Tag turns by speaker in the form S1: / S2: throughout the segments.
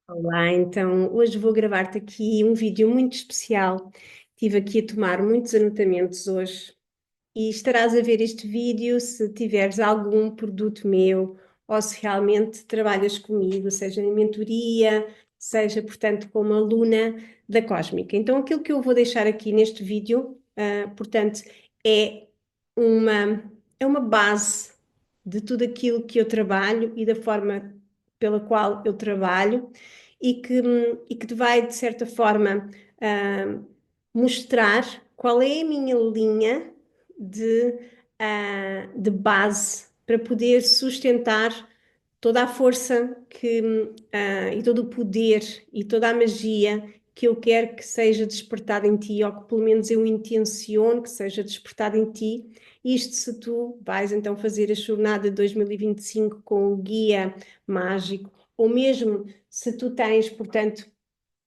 S1: Olá, então hoje vou gravar-te aqui um vídeo muito especial. Estive aqui a tomar muitos anotamentos hoje e estarás a ver este vídeo se tiveres algum produto meu ou se realmente trabalhas comigo, seja em mentoria, seja, portanto, como aluna da Cósmica. Então, aquilo que eu vou deixar aqui neste vídeo, portanto, é uma, é uma base de tudo aquilo que eu trabalho e da forma pela qual eu trabalho e que te vai, de certa forma, ah, mostrar qual é a minha linha de base para poder sustentar toda a força e todo o poder e toda a magia que eu quero que seja despertada em ti, ou que pelo menos eu intenciono que seja despertada em ti. Isto se tu vais então fazer a jornada de 2025 com o guia mágico, ou mesmo se tu tens, portanto,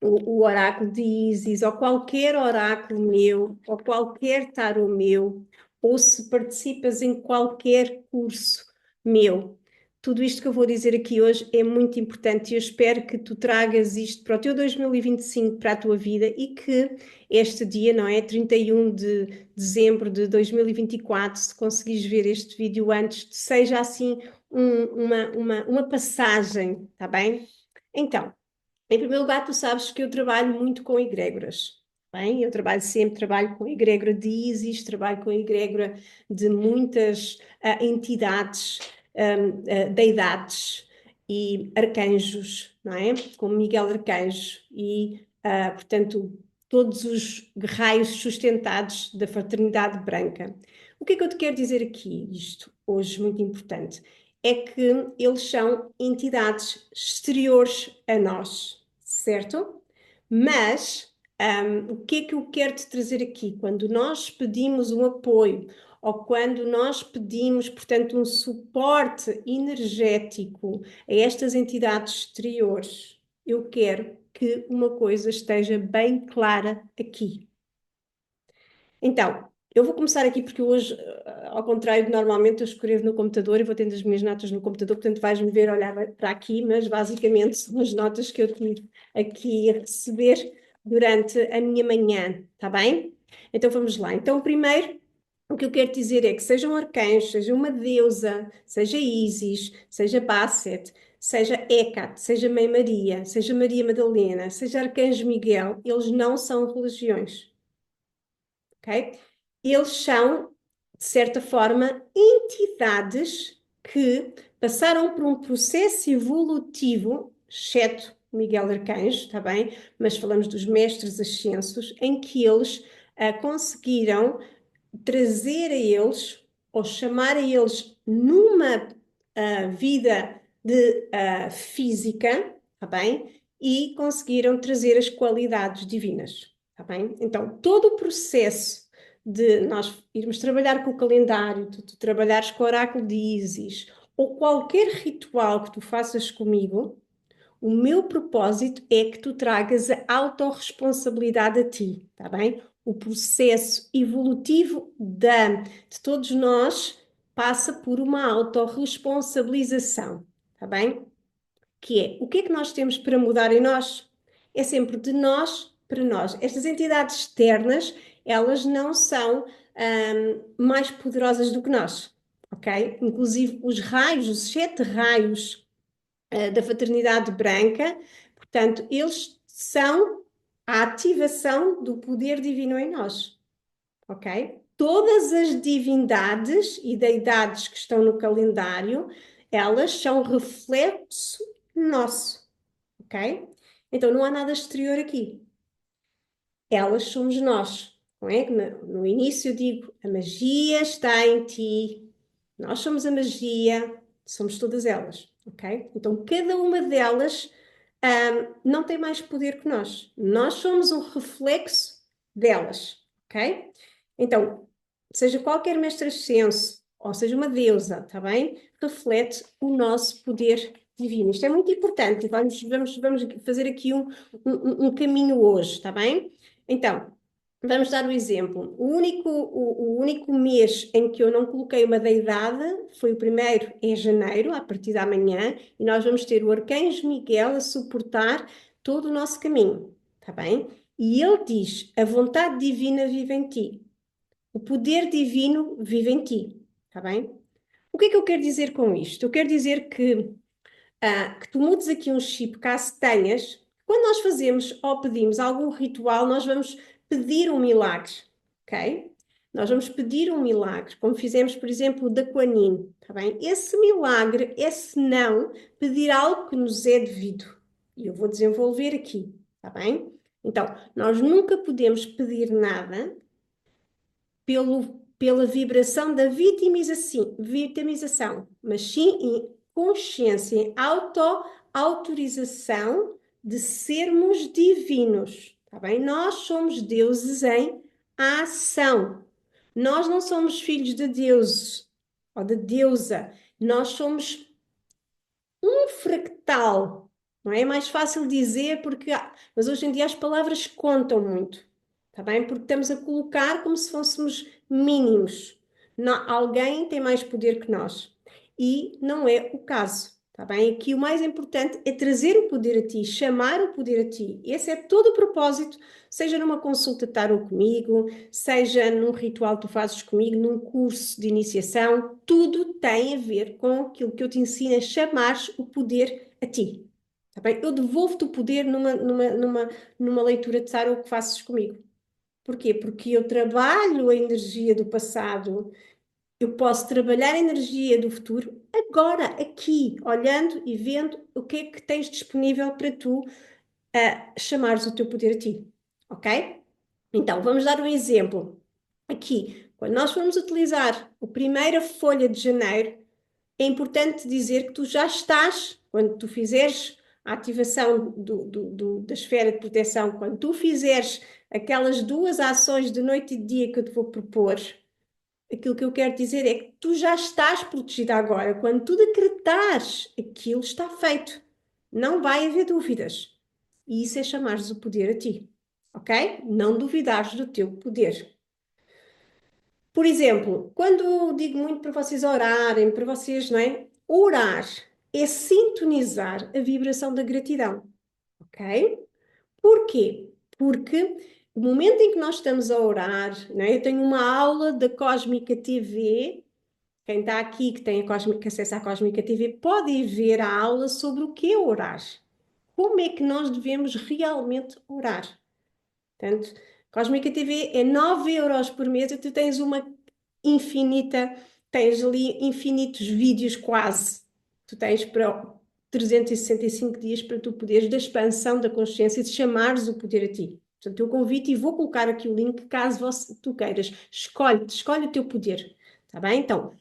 S1: o oráculo de Ísis, ou qualquer oráculo meu, ou qualquer tarô meu, ou se participas em qualquer curso meu. Tudo isto que eu vou dizer aqui hoje é muito importante e eu espero que tu tragas isto para o teu 2025, para a tua vida e que este dia, não é? 31 de dezembro de 2024, se conseguires ver este vídeo antes, seja assim uma passagem, tá bem? Então, em primeiro lugar, tu sabes que eu trabalho muito com egrégoras. Bem, eu trabalho com egrégora de Ísis, trabalho com egrégora de muitas entidades, deidades e arcanjos, não é? Como Miguel Arcanjo e, portanto, todos os raios sustentados da fraternidade branca. O que é que eu te quero dizer aqui? Isto hoje muito importante é que eles são entidades exteriores a nós, certo? Mas o que é que eu quero te trazer aqui? Quando nós pedimos um apoio ou quando nós pedimos, portanto, um suporte energético a estas entidades exteriores, eu quero que uma coisa esteja bem clara aqui. Então, eu vou começar aqui porque hoje, ao contrário de normalmente, eu escrevo no computador e vou tendo as minhas notas no computador, portanto vais-me ver olhar para aqui, mas basicamente são as notas que eu tive aqui a receber durante a minha manhã, tá bem? Então vamos lá. Então, primeiro, o que eu quero dizer é que seja um arcanjo, seja uma deusa, seja Ísis, seja Basset, seja Hecate, seja Mãe Maria, seja Maria Madalena, seja Arcanjo Miguel, eles não são religiões, ok? Eles são, de certa forma, entidades que passaram por um processo evolutivo, exceto Miguel Arcanjo, está bem? Mas falamos dos mestres ascensos, em que eles conseguiram trazer a eles, ou chamar a eles numa vida de física, está bem? E conseguiram trazer as qualidades divinas, está bem? Então, todo o processo de nós irmos trabalhar com o calendário, tu trabalhares com o oráculo de Ísis, ou qualquer ritual que tu faças comigo, o meu propósito é que tu tragas a autorresponsabilidade a ti, tá bem? O processo evolutivo de todos nós passa por uma autorresponsabilização, tá bem? Que é, o que é que nós temos para mudar em nós? É sempre de nós para nós. Estas entidades externas, elas não são mais poderosas do que nós, ok? Inclusive os raios, os 7 raios da fraternidade branca, portanto, eles são a ativação do poder divino em nós, ok? Todas as divindades e deidades que estão no calendário, elas são reflexo nosso, ok? Então não há nada exterior aqui. Elas somos nós, não é? No início eu digo, a magia está em ti, nós somos a magia, somos todas elas, ok? Então cada uma delas não tem mais poder que nós somos um reflexo delas, ok? Então, seja qualquer mestre ascenso, ou seja uma deusa, está bem? Reflete o nosso poder divino. Isto é muito importante, vamos fazer aqui um caminho hoje, está bem? Então, Vamos dar o exemplo. O único mês em que eu não coloquei uma deidade foi o primeiro, em janeiro, a partir da manhã, e nós vamos ter o Arcanjo Miguel a suportar todo o nosso caminho, está bem? E ele diz: a vontade divina vive em ti, o poder divino vive em ti, está bem? O que é que eu quero dizer com isto? Eu quero dizer que tu mudes aqui um chip, caso tenhas. Quando nós fazemos ou pedimos algum ritual, nós vamos pedir um milagre, ok? Nós vamos pedir um milagre, como fizemos, por exemplo, o da Kuan Yin, tá bem? Esse milagre é, se não, pedir algo que nos é devido. E eu vou desenvolver aqui, tá bem? Então, nós nunca podemos pedir nada pela vibração da vitimização, mas sim em consciência, em autorização de sermos divinos, tá bem? Nós somos deuses em ação. Nós não somos filhos de deuses ou de deusa. Nós somos um fractal, não é? É mais fácil dizer porque, mas hoje em dia as palavras contam muito, tá bem? Porque estamos a colocar como se fôssemos mínimos. Alguém tem mais poder que nós e não é o caso, tá bem? Aqui o mais importante é trazer o poder a ti, chamar o poder a ti. Esse é todo o propósito, seja numa consulta de tarot comigo, seja num ritual que tu fazes comigo, num curso de iniciação, tudo tem a ver com aquilo que eu te ensino a chamares o poder a ti. Tá bem? Eu devolvo-te o poder numa leitura de tarot que fazes comigo. Porquê? Porque eu trabalho a energia do passado, eu posso trabalhar a energia do futuro agora, aqui, olhando e vendo o que é que tens disponível para tu chamares o teu poder a ti. Ok? Então, vamos dar um exemplo. Aqui, quando nós formos utilizar a primeira folha de janeiro, é importante dizer que tu já estás, quando tu fizeres a ativação da esfera de proteção, quando tu fizeres aquelas duas ações de noite e de dia que eu te vou propor, aquilo que eu quero dizer é que tu já estás protegida agora. Quando tu decretares, aquilo está feito. Não vai haver dúvidas. E isso é chamares o poder a ti, ok? Não duvidares do teu poder. Por exemplo, quando digo muito para vocês orarem, para vocês, não é? Orar é sintonizar a vibração da gratidão, ok? Porquê? Porque o momento em que nós estamos a orar, não é? Eu tenho uma aula da Cósmica TV. Quem está aqui que tem acesso à Cósmica TV pode ir ver a aula sobre o que é orar. Como é que nós devemos realmente orar? Portanto, Cósmica TV é 9 € por mês e tu tens uma infinita, tens ali infinitos vídeos quase. Tu tens para 365 dias para tu poderes da expansão da consciência e de chamares o poder a ti. Portanto, eu convido e vou colocar aqui o link caso tu queiras. Escolhe o teu poder. Está bem? Então,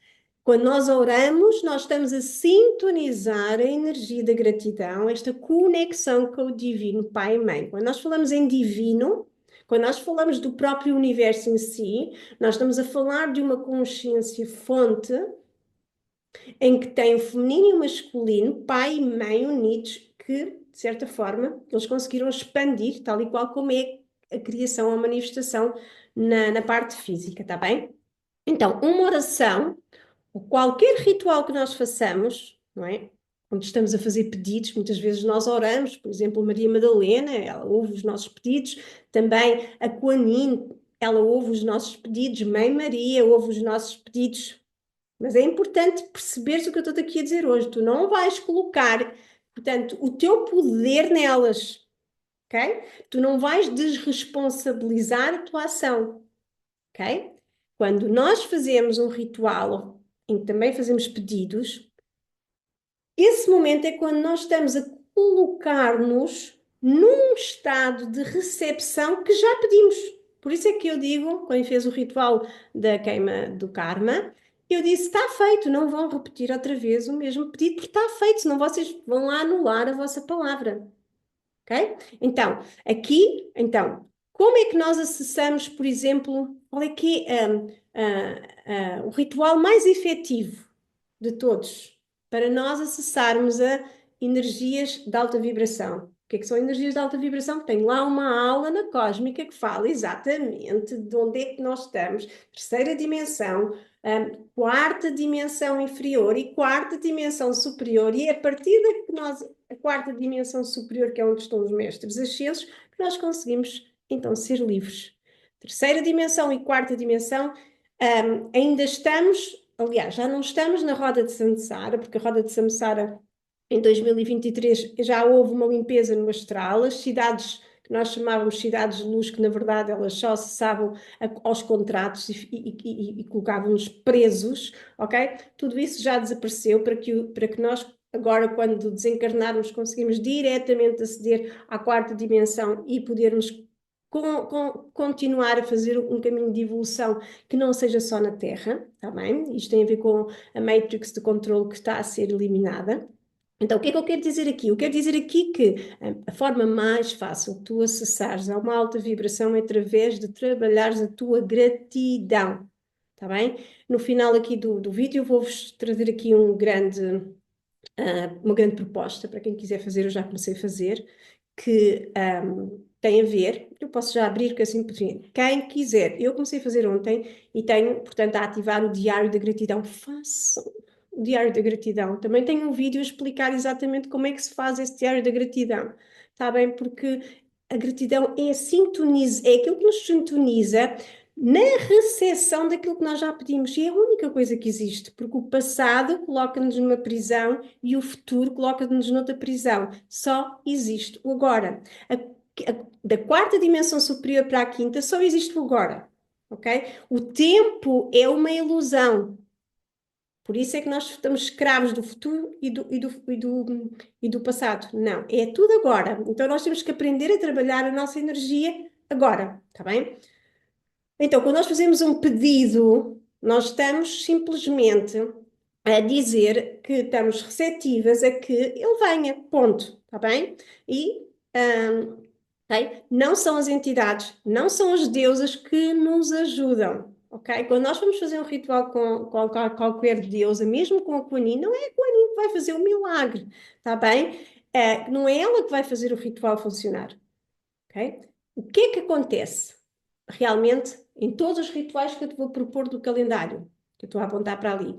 S1: quando nós oramos, nós estamos a sintonizar a energia da gratidão, esta conexão com o divino Pai e Mãe. Quando nós falamos em divino, quando nós falamos do próprio universo em si, nós estamos a falar de uma consciência fonte em que tem o feminino e o masculino, pai e mãe unidos, que, de certa forma, eles conseguiram expandir, tal e qual como é a criação, a manifestação na parte física, tá bem? Então, uma oração ou qualquer ritual que nós façamos, não é? Quando estamos a fazer pedidos, muitas vezes nós oramos, por exemplo, Maria Madalena, ela ouve os nossos pedidos, também a Kuan Yin, ela ouve os nossos pedidos, Mãe Maria ouve os nossos pedidos, mas é importante perceberes o que eu estou aqui a dizer hoje, tu não vais colocar, portanto, o teu poder nelas, ok? Tu não vais desresponsabilizar a tua ação, ok? Quando nós fazemos um ritual em que também fazemos pedidos, esse momento é quando nós estamos a colocar-nos num estado de recepção que já pedimos. Por isso é que eu digo, quando fez o ritual da queima do karma, eu disse: está feito, não vão repetir outra vez o mesmo pedido, porque está feito, senão vocês vão lá anular a vossa palavra. Ok? Então, aqui, então, como é que nós acessamos, por exemplo, qual é que é o ritual mais efetivo de todos para nós acessarmos energias de alta vibração. O que é que são energias de alta vibração? Tem lá uma aula na Cósmica que fala exatamente de onde é que nós estamos, terceira dimensão, quarta dimensão inferior e quarta dimensão superior, e é a partir da que nós, a quarta dimensão superior, que é onde estão os mestres ascensos, que nós conseguimos então ser livres. Terceira dimensão e quarta dimensão, ainda estamos, aliás, já não estamos na roda de Samsara, porque a roda de Samsara em 2023 já houve uma limpeza no astral, as cidades que nós chamávamos cidades de luz, que na verdade elas só acessavam aos contratos e colocavam-nos presos, ok? Tudo isso já desapareceu para que nós agora, quando desencarnarmos, conseguimos diretamente aceder à quarta dimensão e podermos continuar a fazer um caminho de evolução que não seja só na Terra, tá bem? Isto tem a ver com a Matrix de controle que está a ser eliminada. Então, o que é que eu quero dizer aqui? Eu quero dizer aqui que a forma mais fácil de tu acessares a uma alta vibração é através de trabalhares a tua gratidão, tá bem? No final aqui do vídeo eu vou-vos trazer aqui uma grande proposta para quem quiser fazer, eu já comecei a fazer, que tem a ver, eu posso já abrir, que assim, quem quiser, eu comecei a fazer ontem e tenho, portanto, a ativar o Diário da Gratidão. Façam o Diário da Gratidão. Também tenho um vídeo a explicar exatamente como é que se faz esse Diário da Gratidão, está bem? Porque a gratidão é é aquilo que nos sintoniza na recepção daquilo que nós já pedimos, e é a única coisa que existe, porque o passado coloca-nos numa prisão e o futuro coloca-nos noutra prisão. Só existe o agora. Da quarta dimensão superior para a quinta, só existe o agora. Ok? O tempo é uma ilusão. Por isso é que nós estamos escravos do futuro e do passado. Não, é tudo agora. Então nós temos que aprender a trabalhar a nossa energia agora, está bem? Então, quando nós fazemos um pedido, nós estamos simplesmente a dizer que estamos receptivas a que ele venha, ponto, está bem? E ok? Não são as entidades, não são as deusas que nos ajudam, ok? Quando nós vamos fazer um ritual com qualquer deusa, mesmo com a Kuan Yin, não é a Kuan Yin que vai fazer o milagre, está bem? Não é ela que vai fazer o ritual funcionar, ok? O que é que acontece realmente em todos os rituais que eu te vou propor do calendário, que eu estou a apontar para ali?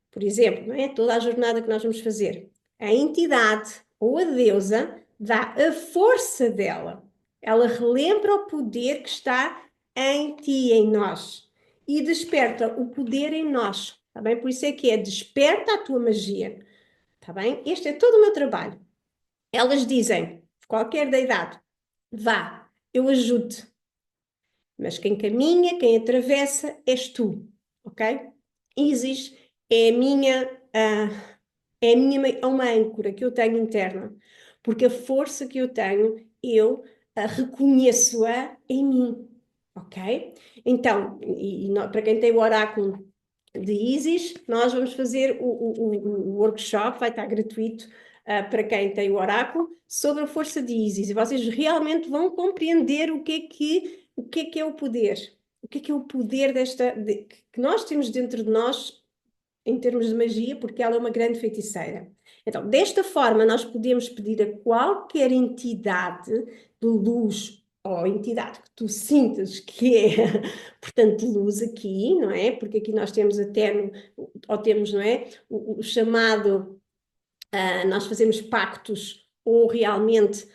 S1: Por exemplo, não é? Toda a jornada que nós vamos fazer, a entidade ou a deusa dá a força dela. Ela relembra o poder que está em ti, em nós, e desperta o poder em nós, tá bem? Por isso é que é desperta a tua magia, tá bem? Este é todo o meu trabalho. Elas dizem, qualquer da idade, vá, eu ajudo-te, mas quem caminha, quem atravessa, és tu, ok? Isis é a minha, é uma âncora que eu tenho interna, porque a força que eu tenho, eu reconheço-a em mim, ok? Então, para quem tem o oráculo de Isis, nós vamos fazer o workshop, vai estar gratuito para quem tem o oráculo, sobre a força de Isis, e vocês realmente vão compreender o que é o poder, o que é o poder que nós temos dentro de nós em termos de magia, porque ela é uma grande feiticeira. Então, desta forma, nós podemos pedir a qualquer entidade de luz ou entidade que tu sintas que é, portanto, luz aqui, não é? Porque aqui nós temos até, ou temos, não é? O chamado, nós fazemos pactos ou realmente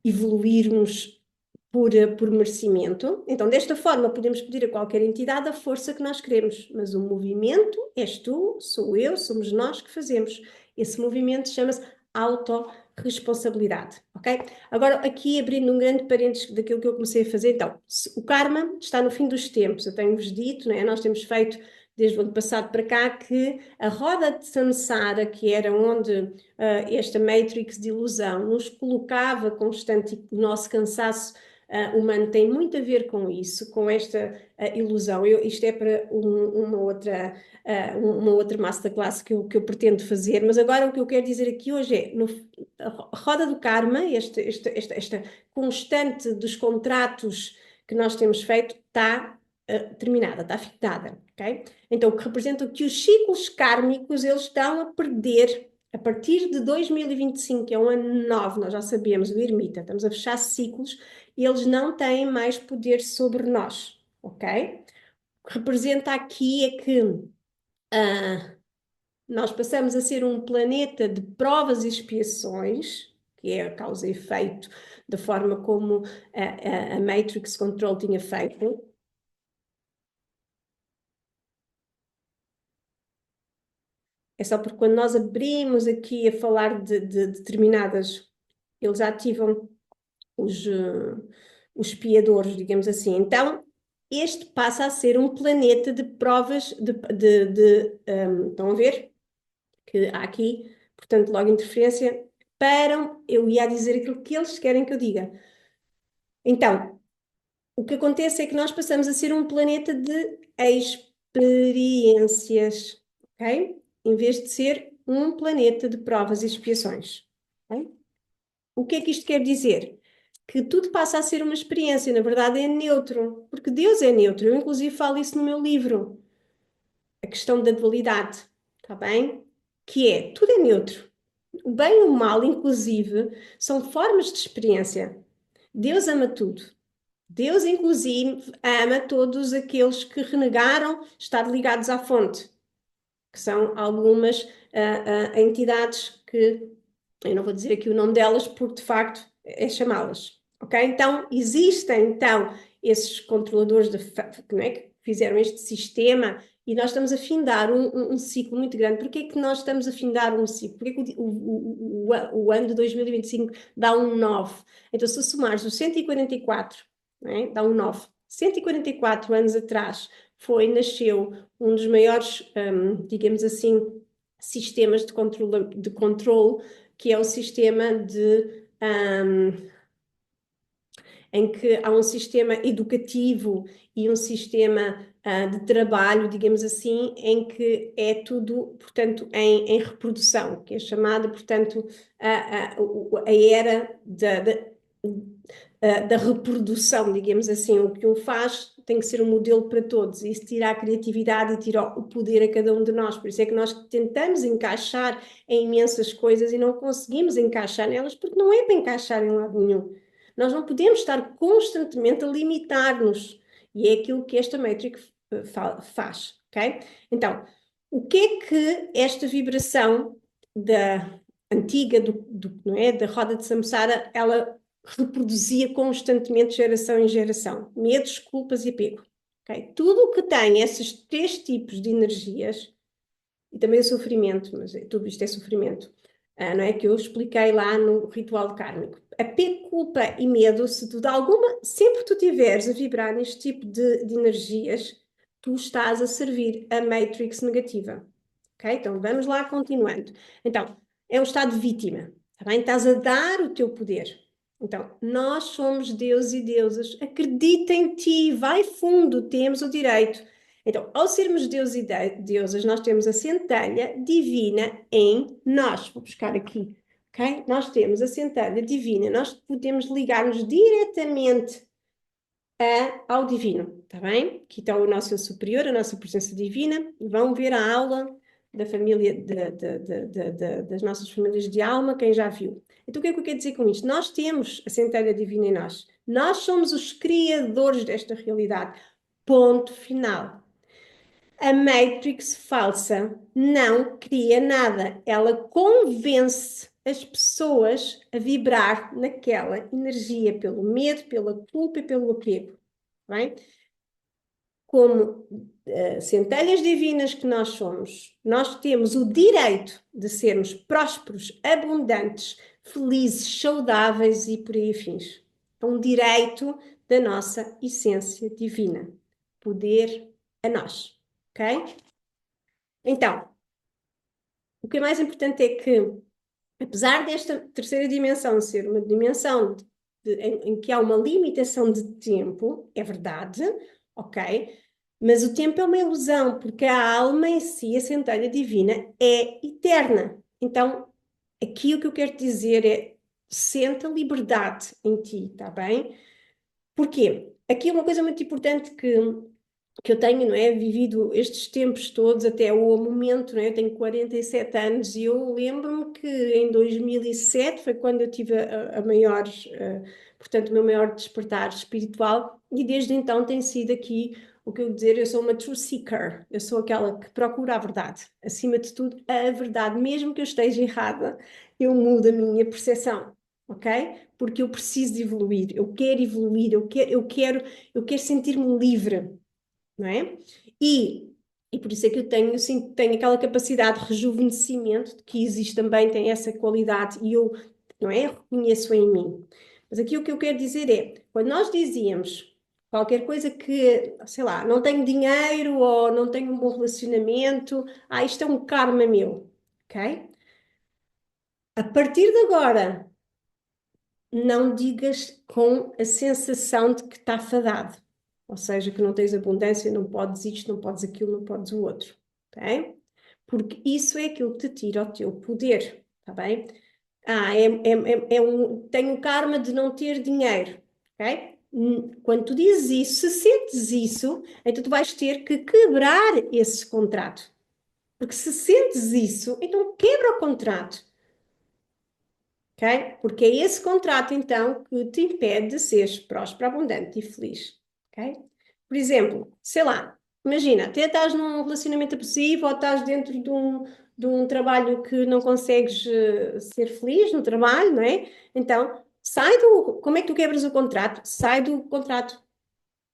S1: evoluirmos por merecimento. Então, desta forma, podemos pedir a qualquer entidade a força que nós queremos, mas o movimento és tu, sou eu, somos nós que fazemos. Esse movimento chama-se autorresponsabilidade, ok? Agora, aqui abrindo um grande parênteses daquilo que eu comecei a fazer, então, o karma está no fim dos tempos, eu tenho-vos dito, não é? Nós temos feito desde o ano passado para cá, que a roda de Samsara, que era onde esta matrix de ilusão nos colocava constante, e o nosso cansaço humano tem muito a ver com isso, com esta ilusão. Isto é para uma outra masterclass que eu pretendo fazer, mas agora o que eu quero dizer aqui hoje é, a roda do karma, esta constante dos contratos que nós temos feito, está terminada, está fitada, ok? Então, o que representa que os ciclos kármicos, eles estão a perder A partir de 2025, que é um ano novo, nós já sabemos, o ermita, estamos a fechar ciclos, eles não têm mais poder sobre nós, ok? O que representa aqui é que nós passamos a ser um planeta de provas e expiações, que é a causa e efeito da forma como a Matrix Control tinha feito. É só porque quando nós abrimos aqui a falar de determinadas, eles ativam os espiadores, digamos assim. Então, este passa a ser um planeta de provas estão a ver? Que há aqui, portanto, logo interferência, param, eu ia dizer aquilo que eles querem que eu diga. Então, o que acontece é que nós passamos a ser um planeta de experiências, ok? Em vez de ser um planeta de provas e expiações. Ok? O que é que isto quer dizer? Que tudo passa a ser uma experiência, na verdade é neutro, porque Deus é neutro. Eu, inclusive, falo isso no meu livro, a questão da dualidade, está bem? Que é, tudo é neutro. O bem e o mal, inclusive, são formas de experiência. Deus ama tudo. Deus, inclusive, ama todos aqueles que renegaram estar ligados à fonte, que são algumas entidades que, eu não vou dizer aqui o nome delas, porque de facto é chamá-las, ok? Então, existem, então, esses controladores não é, que fizeram este sistema e nós estamos a findar um ciclo muito grande. Porquê é que nós estamos a findar um ciclo? Porquê é que o ano de 2025 dá um 9? Então, se somares os 144, não é? Dá um 9. 144 anos atrás nasceu um dos maiores, digamos assim, sistemas de controle, que é o sistema em que há um sistema educativo e um sistema de trabalho, digamos assim, em que é tudo, portanto, em reprodução, que é chamada, portanto, a era da reprodução, digamos assim. O que um faz tem que ser um modelo para todos. Isso tira a criatividade e tira o poder a cada um de nós. Por isso é que nós tentamos encaixar em imensas coisas e não conseguimos encaixar nelas porque não é para encaixar em lado nenhum. Nós não podemos estar constantemente a limitar-nos. E é aquilo que esta Matrix faz, ok? Então, o que é que esta vibração da antiga, não é, da roda de Samsara, ela reproduzia constantemente, geração em geração? Medos, culpas e apego. Okay? Tudo o que tem esses três tipos de energias, e também o sofrimento, mas tudo isto é sofrimento, não é? Que eu expliquei lá no ritual kármico. Apego, culpa e medo, se tu de alguma, sempre tu tiveres a vibrar neste tipo de energias, tu estás a servir a matrix negativa. Ok? Então vamos lá continuando. Então, é um estado de vítima, tá bem? Estás a dar o teu poder. Então, nós somos deuses e deusas, acredita em ti, vai fundo, temos o direito. Então, ao sermos deuses e deusas, nós temos a centelha divina em nós. Vou buscar aqui, ok? Nós temos a centelha divina, nós podemos ligar-nos diretamente ao divino, está bem? Aqui está o nosso eu superior, a nossa presença divina. Vão ver a aula da família, das nossas famílias de alma, quem já viu. Então, o que é que eu quero dizer com isto? Nós temos a centelha divina em nós. Nós somos os criadores desta realidade. Ponto final. A Matrix falsa não cria nada. Ela convence as pessoas a vibrar naquela energia pelo medo, pela culpa e pelo apego. Bem? Como centelhas divinas que nós somos, nós temos o direito de sermos prósperos, abundantes, felizes, saudáveis e por aí afins. É um direito da nossa essência divina. Poder a nós. Ok? Então, o que é mais importante é que, apesar desta terceira dimensão ser uma dimensão em que há uma limitação de tempo, é verdade, ok? Mas o tempo é uma ilusão, porque a alma em si, a centelha divina, é eterna. Então, aqui o que eu quero dizer é: sente a liberdade em ti, está bem? Porquê? Aqui uma coisa muito importante que que eu tenho, não é, vivido estes tempos todos até o momento, não é? Eu tenho 47 anos e eu lembro-me que em 2007 foi quando eu tive a maior, portanto, o meu maior despertar espiritual e desde então tem sido aqui o que eu dizer, eu sou uma true seeker, eu sou aquela que procura a verdade, acima de tudo, a verdade, mesmo que eu esteja errada, eu mudo a minha percepção, ok? Porque eu preciso de evoluir, eu quero evoluir, eu quero sentir-me livre, não é? E por isso é que eu tenho, sim, tenho aquela capacidade de rejuvenescimento, que existe também, tem essa qualidade, e eu, não é? Reconheço em mim. Mas aqui o que eu quero dizer é, quando nós dizíamos qualquer coisa que, sei lá, não tenho dinheiro ou não tenho um bom relacionamento, isto é um karma meu, ok? A partir de agora, não digas com a sensação de que está fadado. Ou seja, que não tens abundância, não podes isto, não podes aquilo, não podes o outro. Ok? Porque isso é aquilo que te tira o teu poder. Está bem? Tenho o karma de não ter dinheiro. Ok? Quando tu dizes isso, se sentes isso, então tu vais ter que quebrar esse contrato. Porque se sentes isso, então quebra o contrato. Ok? Porque é esse contrato, então, que te impede de seres próspero, abundante e feliz. Ok? Por exemplo, sei lá, imagina, até estás num relacionamento abusivo ou estás dentro de um trabalho que não consegues ser feliz no trabalho, não é? Então, sai do. Como é que tu quebras o contrato? Sai do contrato,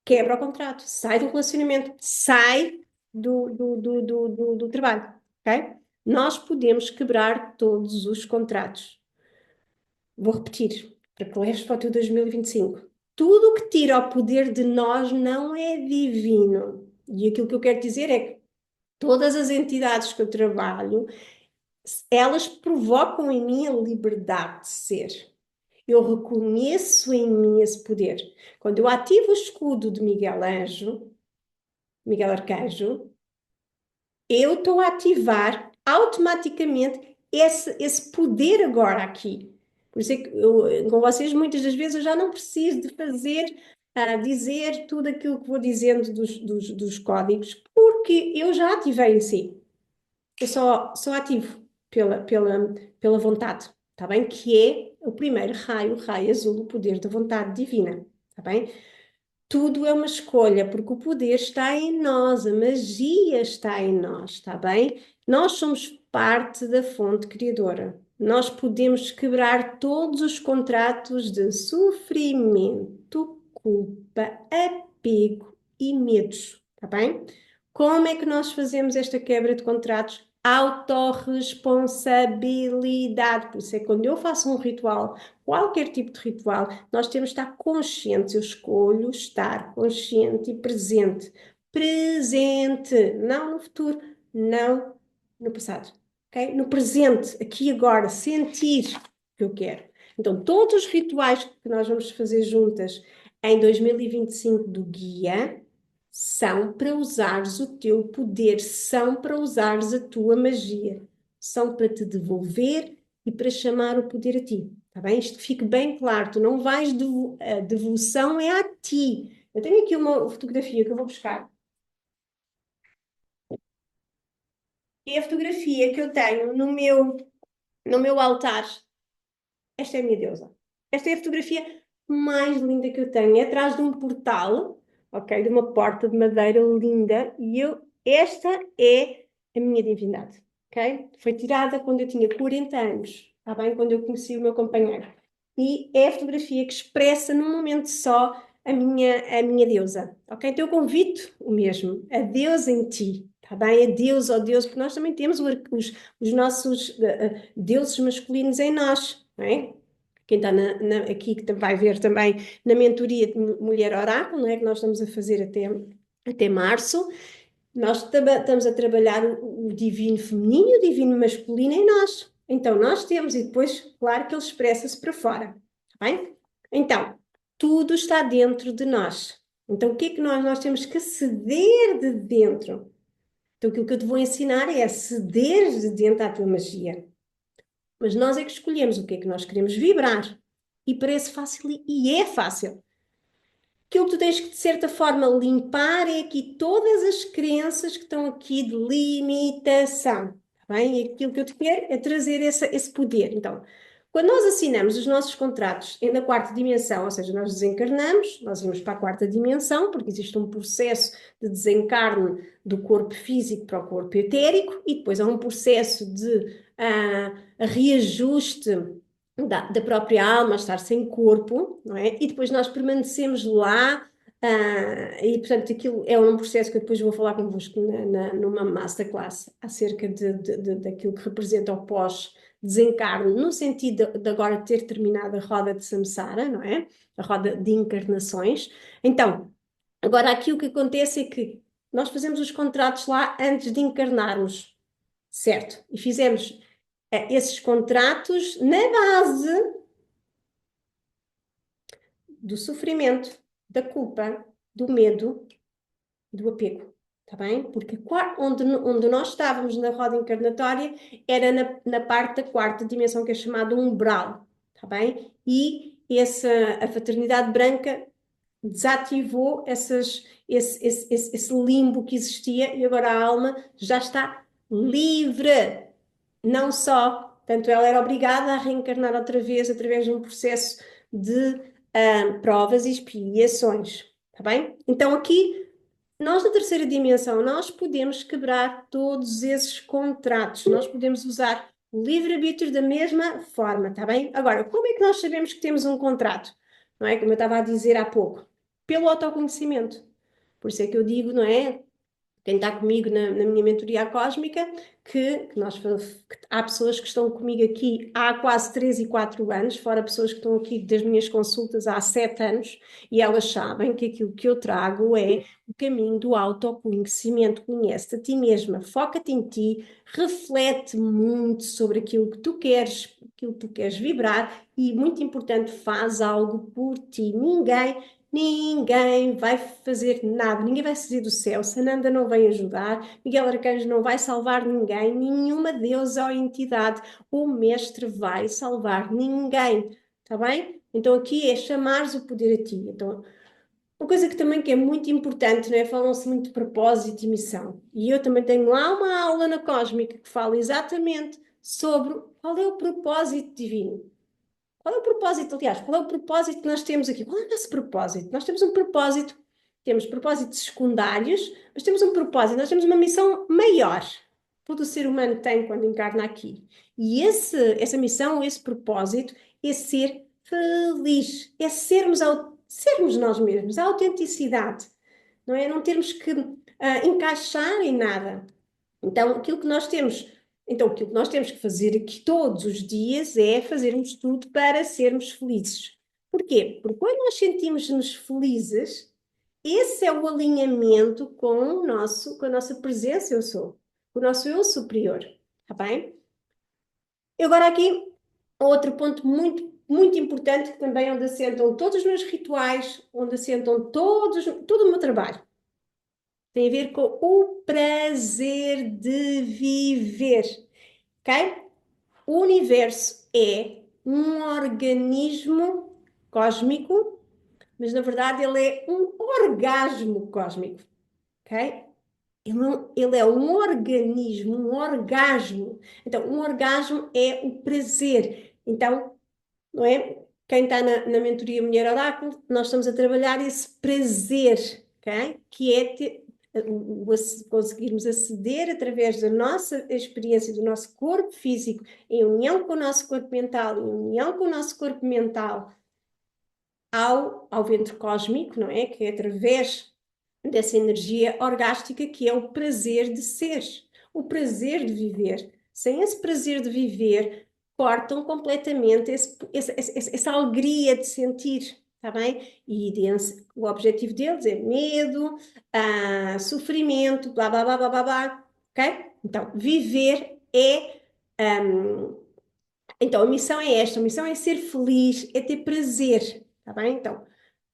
S1: quebra o contrato, sai do relacionamento, sai do trabalho. Ok? Nós podemos quebrar todos os contratos. Vou repetir, para que leves para o teu 2025. Tudo o que tira o poder de nós não é divino. E aquilo que eu quero dizer é que todas as entidades que eu trabalho, elas provocam em mim a liberdade de ser. Eu reconheço em mim esse poder. Quando eu ativo o escudo de Miguel Arcanjo, eu estou a ativar automaticamente esse poder agora aqui. Por isso é que com vocês, muitas das vezes, eu já não preciso de fazer, dizer tudo aquilo que vou dizendo dos códigos, porque eu já ativei em si. Eu só ativo pela vontade, tá bem? Que é o primeiro raio, o raio azul, o poder da vontade divina, tá bem? Tudo é uma escolha, porque o poder está em nós, a magia está em nós, está bem? Nós somos parte da fonte criadora. Nós podemos quebrar todos os contratos de sofrimento, culpa, apego e medos, está bem? Como é que nós fazemos esta quebra de contratos? Autorresponsabilidade. Por isso é que quando eu faço um ritual, qualquer tipo de ritual, nós temos de estar conscientes. Eu escolho estar consciente e presente. Presente, não no futuro, não no passado. Okay? No presente, aqui e agora, sentir o que eu quero. Então, todos os rituais que nós vamos fazer juntas em 2025 do guia são para usares o teu poder, são para usares a tua magia, são para te devolver e para chamar o poder a ti. Tá bem? Isto fique bem claro, tu não vais, a devolução é a ti. Eu tenho aqui uma fotografia que eu vou buscar. É a fotografia que eu tenho no meu altar. Esta é a minha deusa. Esta é a fotografia mais linda que eu tenho. É atrás de um portal, ok? De uma porta de madeira linda. Esta é a minha divindade, ok? Foi tirada quando eu tinha 40 anos, está bem? Quando eu conheci o meu companheiro. E é a fotografia que expressa num momento só a minha deusa, ok? Então eu convido o mesmo, a Deus em ti, está bem? A Deus, ó Deus, porque nós também temos os nossos deuses masculinos em nós, não é? Quem está aqui que vai ver também na mentoria de Mulher Oráculo, não é? Que nós estamos a fazer até março, nós estamos a trabalhar o divino feminino e o divino masculino em nós. Então, nós temos, e depois, claro que ele expressa-se para fora, tá bem? Então, tudo está dentro de nós. Então, o que é que nós temos que ceder de dentro? Então, aquilo que eu te vou ensinar é a ceder de dentro à tua magia. Mas nós é que escolhemos o que é que nós queremos vibrar. E parece fácil, e é fácil. Aquilo que tu tens que, de certa forma, limpar é aqui todas as crenças que estão aqui de limitação, tá bem? E aquilo que eu te quero é trazer esse poder. Então, quando nós assinamos os nossos contratos na quarta dimensão, ou seja, nós desencarnamos, nós vamos para a quarta dimensão, porque existe um processo de desencarne do corpo físico para o corpo etérico, e depois há um processo de reajuste da própria alma estar sem corpo, não é? E depois nós permanecemos lá, e portanto aquilo é um processo que eu depois vou falar convosco numa masterclass acerca daquilo que representa o pós-desencarne, no sentido de agora ter terminado a roda de samsara, não é? A roda de encarnações. Então, agora aqui o que acontece é que nós fazemos os contratos lá antes de encarnarmos, certo? E fizemos esses contratos na base do sofrimento, da culpa, do medo, do apego, está bem? Porque onde nós estávamos na roda encarnatória era na parte da quarta dimensão, que é chamada umbral, está bem? E a fraternidade branca desativou esse limbo que existia e agora a alma já está livre. Não só, portanto, ela era obrigada a reencarnar outra vez através de um processo de provas e expiações, está bem? Então aqui, nós na terceira dimensão, nós podemos quebrar todos esses contratos, nós podemos usar o livre-arbítrio da mesma forma, está bem? Agora, como é que nós sabemos que temos um contrato? Não é? Como eu estava a dizer há pouco, pelo autoconhecimento. Por isso é que eu digo, não é? Quem está comigo na minha mentoria cósmica, que há pessoas que estão comigo aqui há quase 3 e 4 anos, fora pessoas que estão aqui das minhas consultas há 7 anos, e elas sabem que aquilo que eu trago é o caminho do autoconhecimento. Conhece-te a ti mesma, foca-te em ti, reflete muito sobre aquilo que tu queres, aquilo que tu queres vibrar, e muito importante, faz algo por ti. Ninguém vai fazer nada, ninguém vai sair do céu, Sananda não vai ajudar, Miguel Arcanjo não vai salvar ninguém, nenhuma deusa ou entidade ou mestre vai salvar ninguém, tá bem? Então aqui é chamares o poder a ti. Então, uma coisa que também que é muito importante, não é? Falam-se muito de propósito e missão. E eu também tenho lá uma aula na Cósmica que fala exatamente sobre qual é o propósito divino. Qual é o propósito, aliás, qual é o propósito que nós temos aqui? Qual é o nosso propósito? Nós temos um propósito, temos propósitos secundários, mas temos um propósito, nós temos uma missão maior. Todo o ser humano tem quando encarna aqui. E essa missão, esse propósito, é ser feliz, é sermos nós mesmos, a autenticidade, não é? Não termos que encaixar em nada. Então, aquilo que nós temos que fazer aqui todos os dias é fazermos tudo para sermos felizes. Porquê? Porque quando nós sentimos-nos felizes, esse é o alinhamento com a nossa presença eu sou, com o nosso eu superior, está bem? E agora aqui, outro ponto muito importante, que também é onde assentam todos os meus rituais, onde assentam todo o meu trabalho. Tem a ver com o prazer de viver, ok? O universo é um organismo cósmico, mas na verdade ele é um orgasmo cósmico, ok? Ele é um organismo, um orgasmo. Então, um orgasmo é o prazer. Então, não é? Quem está na mentoria Mulher Oráculo, nós estamos a trabalhar esse prazer, ok? Que é conseguirmos aceder através da nossa experiência, do nosso corpo físico, em união com o nosso corpo mental, em união com o nosso corpo mental, ao ventre cósmico, não é? Que é através dessa energia orgástica que é o prazer de ser, o prazer de viver. Sem esse prazer de viver, cortam completamente essa alegria de sentir, está bem? E o objetivo deles é medo, sofrimento, blá, blá, blá, blá, blá, blá, ok? Então, viver é... então, a missão é esta, a missão é ser feliz, é ter prazer, está bem? Então,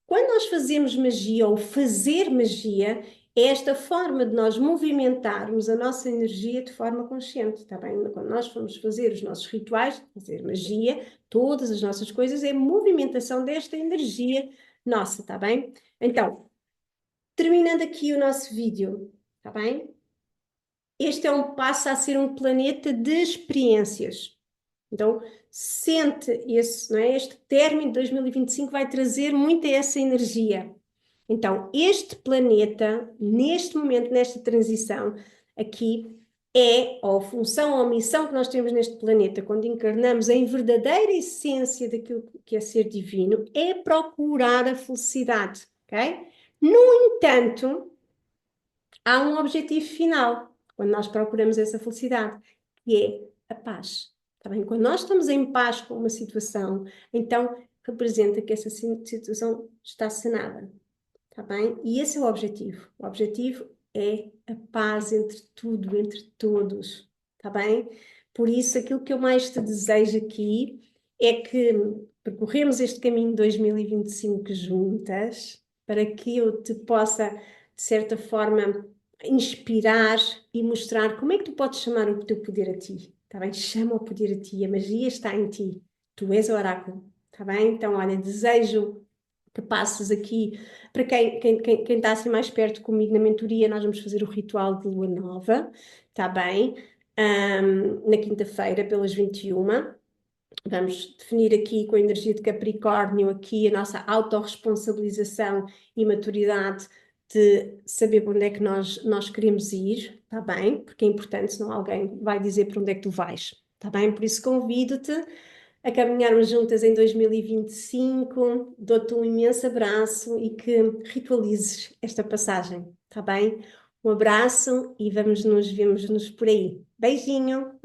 S1: quando nós fazemos magia ou fazer magia, é esta forma de nós movimentarmos a nossa energia de forma consciente, está bem? Quando nós formos fazer os nossos rituais, fazer magia, todas as nossas coisas, é movimentação desta energia nossa, tá bem? Então, terminando aqui o nosso vídeo, tá bem? Este é um passo a ser um planeta de experiências. Então, sente esse, não é? Este término de 2025 vai trazer muita essa energia. Então, este planeta, neste momento, nesta transição, aqui é, ou a função ou a missão que nós temos neste planeta, quando encarnamos em verdadeira essência daquilo que é ser divino, é procurar a felicidade, ok? No entanto, há um objetivo final, quando nós procuramos essa felicidade, que é a paz. Tá bem? Quando nós estamos em paz com uma situação, então representa que essa situação está sanada. Tá bem? E esse é o objetivo. O objetivo é a paz entre tudo, entre todos. Tá bem? Por isso, aquilo que eu mais te desejo aqui é que percorremos este caminho de 2025 juntas, para que eu te possa, de certa forma, inspirar e mostrar como é que tu podes chamar o teu poder a ti. Tá bem? Chama o poder a ti, a magia está em ti. Tu és o oráculo. Tá bem? Então, olha, desejo que passes aqui, para quem está assim mais perto comigo na mentoria, nós vamos fazer o ritual de lua nova, está bem? Na quinta-feira, pelas 21. Vamos definir aqui com a energia de Capricórnio aqui a nossa autorresponsabilização e maturidade de saber para onde é que nós queremos ir, está bem? Porque é importante, senão alguém vai dizer para onde é que tu vais, está bem? Por isso convido-te a caminharmos juntas em 2025. Dou-te um imenso abraço e que ritualizes esta passagem, está bem? Um abraço e vemos-nos por aí. Beijinho!